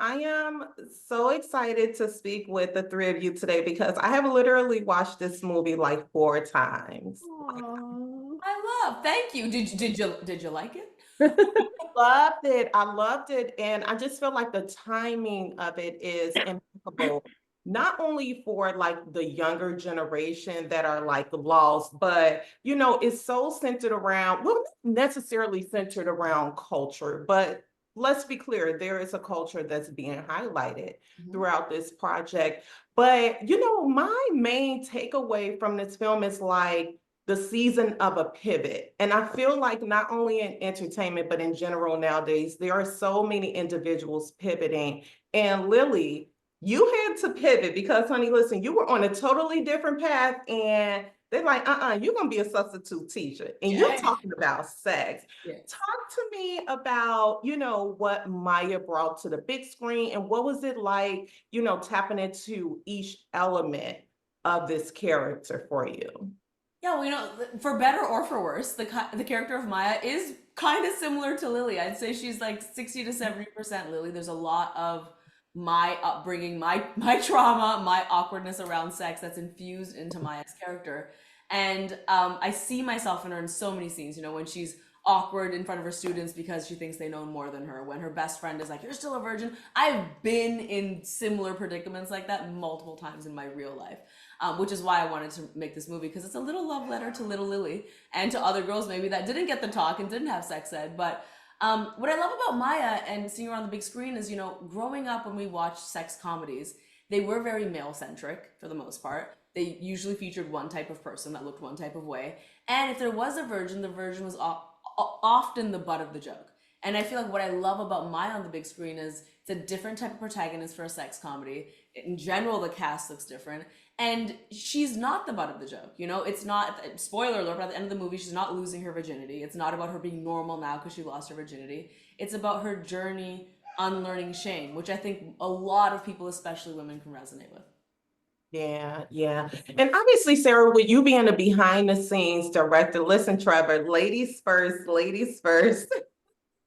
I am so excited to speak with the three of you today because I have literally watched this movie like 4 times. Aw. Thank you. Did you like it? Loved it. I loved it. And I just feel like the timing of it is impeccable, not only for like the younger generation that are like lost, but it's so centered around, well, not necessarily centered around culture, but let's be clear, there is a culture that's being highlighted Mhm. throughout this project. But my main takeaway from this film is like the season of a pivot. And I feel like not only in entertainment, but in general nowadays, there are so many individuals pivoting. And Lily, you had to pivot because, honey, listen, you were on a totally different path. And they're like, you're going to be a substitute teacher. And you're Yeah. talking about sex. Yes. Talk to me about, what Maya brought to the big screen and what was it like, tapping into each element of this character for you? Yeah, well, for better or for worse, the character of Maya is kind of similar to Lily. I'd say she's like 60 to 70% Lily. There's a lot of my upbringing, my trauma, my awkwardness around sex that's infused into Maya's character. And I see myself in her in so many scenes, when she's awkward in front of her students because she thinks they know more than her, when her best friend is like, "You're still a virgin." I've been in similar predicaments like that multiple times in my real life, which is why I wanted to make this movie, because it's a little love letter to little Lily and to other girls maybe that didn't get the talk and didn't have sex ed. But what I love about Maya and seeing her on the big screen is, growing up when we watched sex comedies, they were very male centric for the most part. They usually featured one type of person that looked one type of way. And if there was a virgin, the virgin was often the butt of the joke. And I feel like what I love about Maya on the big screen is it's a different type of protagonist for a sex comedy. In general, the cast looks different. And she's not the butt of the joke. It's not, spoiler alert, but at the end of the movie, she's not losing her virginity. It's not about her being normal now because she lost her virginity. It's about her journey unlearning shame, which I think a lot of people, especially women, can resonate with. Yeah, yeah. And obviously, Sarah, with you being a behind the scenes director, listen, Trevor, ladies first, ladies first.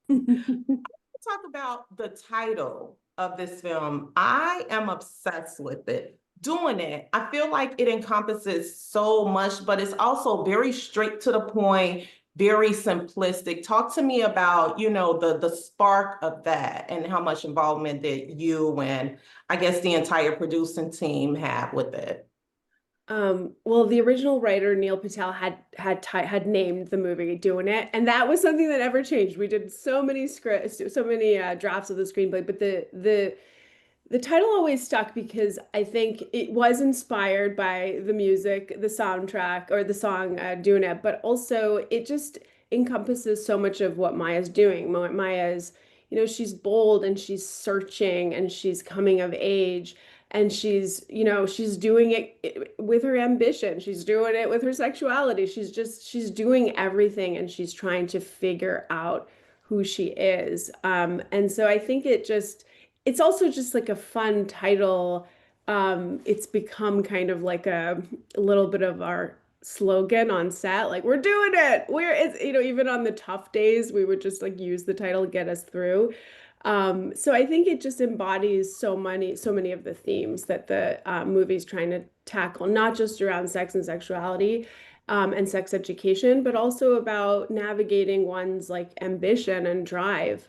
Talk about the title of this film. I am obsessed with it. Doing It, I feel like it encompasses so much, but it's also very straight to the point, very simplistic. Talk to me about, the spark of that and how much involvement that you and I guess the entire producing team have with it. Well, the original writer Neil Patel had named the movie "Doing It," and that was something that never changed. We did so many scripts, so many drafts of the screenplay, but the title always stuck because I think it was inspired by the music, the soundtrack, or the song "Doing It," but also it just encompasses so much of what Maya's doing. Maya's, she's bold and she's searching and she's coming of age and she's doing it with her ambition. She's doing it with her sexuality. She's doing everything and she's trying to figure out who she is. And so I think it's also just like a fun title. It's become kind of like a little bit of our slogan on set, like we're doing it. Even on the tough days, we would just like use the title to get us through. So I think it just embodies so many of the themes that the movie's trying to tackle, not just around sex and sexuality, and sex education, but also about navigating one's like ambition and drive.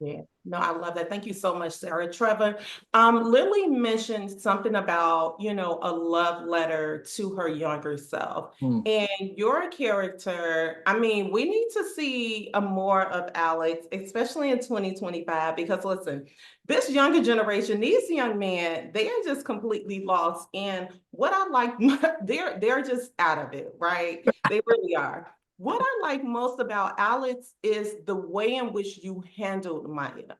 Yeah, no, I love that. Thank you so much, Sarah. Trevor, Lily mentioned something about, a love letter to her younger self. Hmm. And your character, I mean, we need to see a more of Alex, especially in 2025, because listen, this younger generation, these young men, they are just completely lost. And what I like, they're just out of it, right? They really are. What I like most about Alex is the way in which you handled Maya.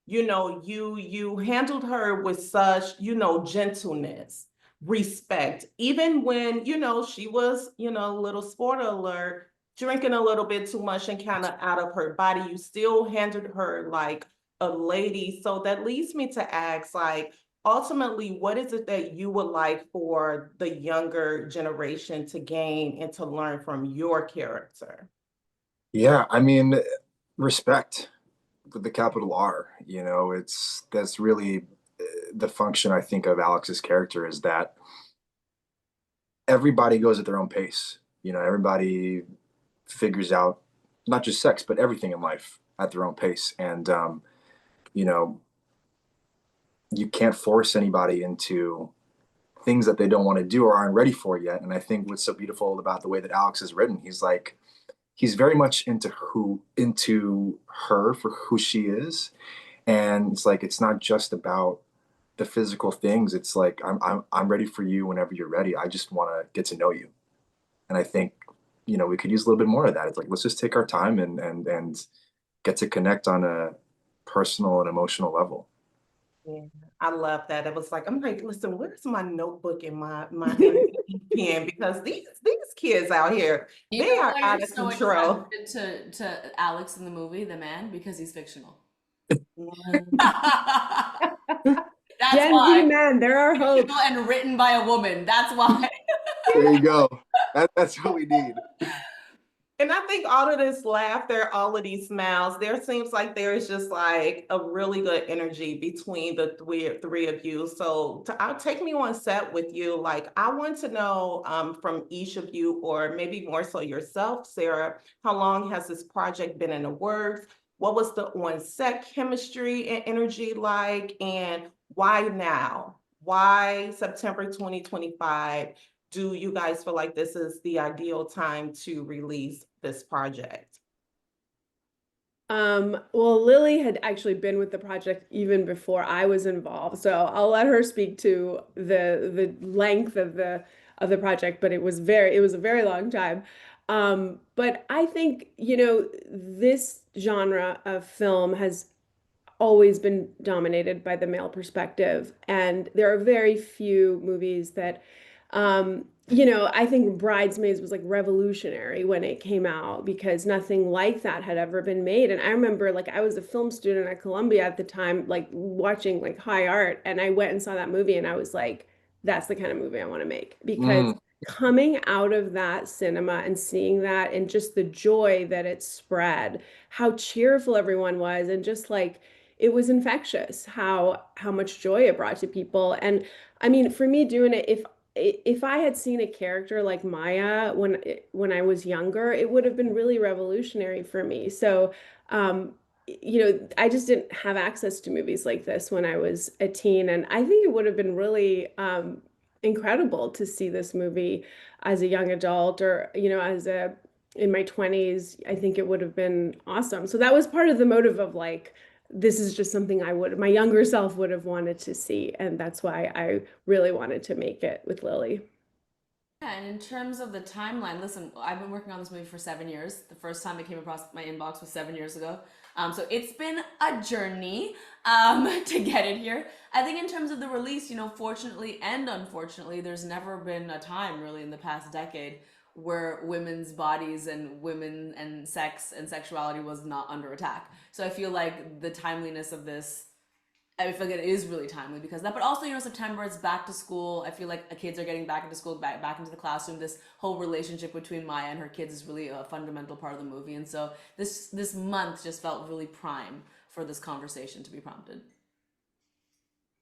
You handled her with such, gentleness, respect. Even when, she was, a little spoiler alert, drinking a little bit too much and kind of out of her body, you still handled her like a lady. So that leads me to ask, like, ultimately, what is it that you would like for the younger generation to gain and to learn from your character? Yeah, I mean, respect. with the capital R. You know, that's really the function I think of Alex's character is that everybody goes at their own pace. You know, everybody figures out not just sex, but everything in life at their own pace. And, you know, you can't force anybody into things that they don't want to do or aren't ready for yet. And I think what's so beautiful about the way that Alex is written, he's very much into her for who she is. And it's like, it's not just about the physical things. It's like, I'm ready for you whenever you're ready. I just want to get to know you. And I think, you know, we could use a little bit more of that. It's like, let's just take our time and get to connect on a personal and emotional level. Yeah, I love that. It was like, I'm like, listen, where's my notebook and my pen? Because these kids out here, You they know are why out you're of so control. attracted to Alex in the movie, the man? Because he's fictional. Mm. That's Gen Z why. men, there are hope. Fictional and written by a woman. That's why. There you go. That's what we need. And I think all of this laughter, all of these smiles, there seems like there is just like a really good energy between the three of you. So I'll take me on set with you. Like I want to know from each of you, or maybe more so yourself, Sarah, how long has this project been in the works? What was the on-set chemistry and energy like? And why now? Why September 2025? Do you guys feel like this is the ideal time to release this project? Well, Lily had actually been with the project even before I was involved, so I'll let her speak to the length of the project, but it was a very long time. But I think, you know, this genre of film has always been dominated by the male perspective. And there are very few movies that, you know, I think Bridesmaids was like revolutionary when it came out because nothing like that had ever been made. And I remember like I was a film student at Columbia at the time, like watching like high art, and I went and saw that movie and I was like, that's the kind of movie I want to make because Mm. coming out of that cinema and seeing that and just the joy that it spread, how cheerful everyone was, and just like it was infectious how much joy it brought to people. And I mean, for me doing it, if I had seen a character like Maya when I was younger, it would have been really revolutionary for me. So you know, I just didn't have access to movies like this when I was a teen, and I think it would have been really incredible to see this movie as a young adult, or you know, as a in my 20s. I think it would have been awesome. So that was part of the motive of like, this is just something my younger self would have wanted to see. And that's why I really wanted to make it with Lily. Yeah, and in terms of the timeline, listen, I've been working on this movie for 7 years. The first time it came across my inbox was 7 years ago. So it's been a journey to get it here. I think in terms of the release, you know, fortunately and unfortunately, there's never been a time really in the past decade where women's bodies and women and sex and sexuality was not under attack. So I feel like the timeliness of this, I feel like it is really timely because of that. But also, you know, September, it's back to school. I feel like kids are getting back into school, back into the classroom. This whole relationship between Maya and her kids is really a fundamental part of the movie. And so this month just felt really prime for this conversation to be prompted.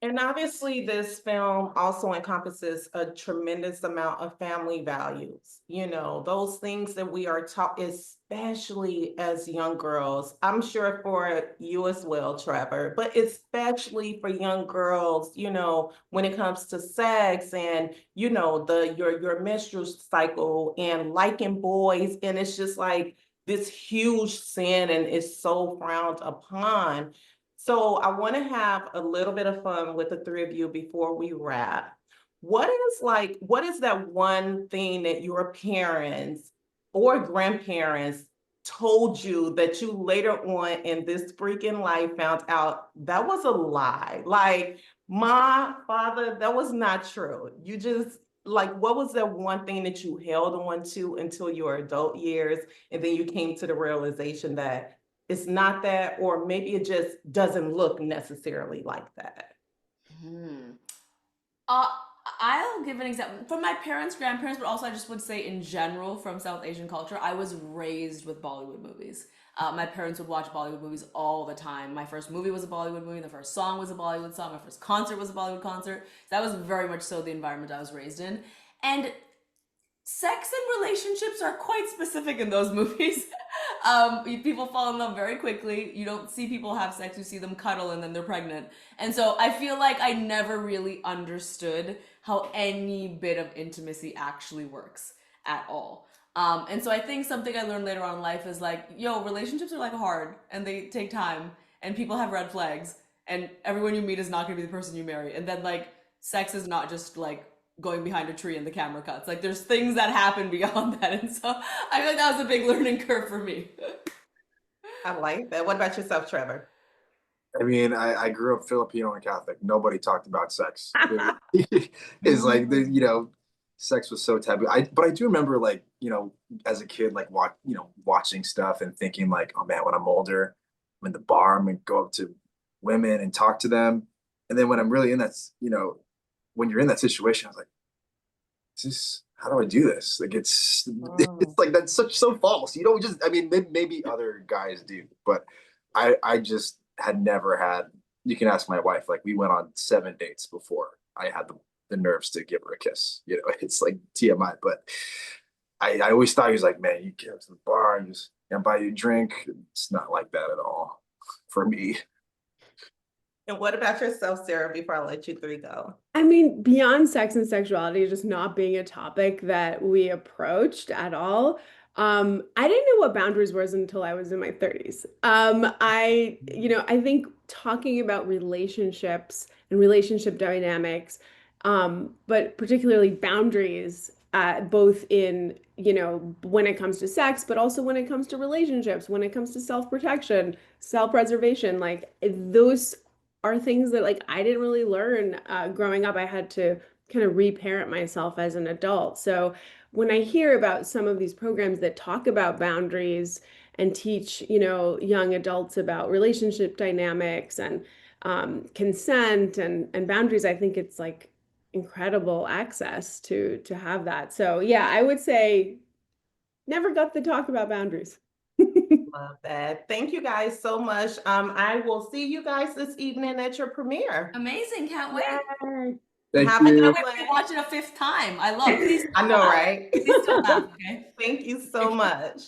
And obviously, this film also encompasses a tremendous amount of family values. You know, those things that we are taught, especially as young girls. I'm sure for you as well, Trevor, but especially for young girls, you know, when it comes to sex and, you know, your menstrual cycle and liking boys. And it's just like this huge sin and it's so frowned upon. So I want to have a little bit of fun with the three of you before we wrap. What is that one thing that your parents or grandparents told you that you later on in this freaking life found out that was a lie? Like, my father, that was not true. You just like, what was that one thing that you held on to until your adult years, and then you came to the realization that it's not that, or maybe it just doesn't look necessarily like that? Hmm. Uh, I'll give an example from my parents, grandparents, but also I just would say in general from South Asian culture, I was raised with Bollywood movies. My parents would watch Bollywood movies all the time. My first movie was a Bollywood movie. The first song was a Bollywood song. My first concert was a Bollywood concert. That was very much so the environment I was raised in. And sex and relationships are quite specific in those movies. People fall in love very quickly. You don't see people have sex, you see them cuddle and then they're pregnant. And so I feel like I never really understood how any bit of intimacy actually works at all. And so I think something I learned later on in life is like, yo, relationships are like hard and they take time and people have red flags and everyone you meet is not gonna be the person you marry. And then like sex is not just like going behind a tree and the camera cuts. Like there's things that happen beyond that. And so I feel like that was a big learning curve for me. I like that. What about yourself, Trevor? I mean, I grew up Filipino and Catholic. Nobody talked about sex. It's like sex was so taboo. But I do remember like, as a kid, like watching stuff and thinking like, oh man, when I'm older, I'm in the bar, I'm gonna go up to women and talk to them. And then when I'm really in that, when you're in that situation, I was like, how do I do this? Like it's it's like that's so false. You don't just I mean maybe other guys do, but I just had never had you can ask my wife, like we went on 7 dates before I had the nerves to give her a kiss. It's like TMI, but I always thought he was like, man, you get up to the bar and just buy you a drink. It's not like that at all for me. And what about yourself, Sarah, before I let you three go? I mean, beyond sex and sexuality just not being a topic that we approached at all, I didn't know what boundaries was until I was in my 30s. I think talking about relationships and relationship dynamics, but particularly boundaries, both in, when it comes to sex, but also when it comes to relationships, when it comes to self-protection, self-preservation, like those are things that like I didn't really learn growing up. I had to kind of reparent myself as an adult. So when I hear about some of these programs that talk about boundaries and teach, young adults about relationship dynamics and consent and boundaries, I think it's like incredible access to have that. So yeah, I would say never got to talk about boundaries. Love that. Thank you guys so much. I will see you guys this evening at your premiere. Amazing. Can't wait. Yay. Thank Have a you. good Can't wait to one. watch it a fifth time. I love. Please I don't know, laugh. right? Please don't laugh. Okay. Thank you so much.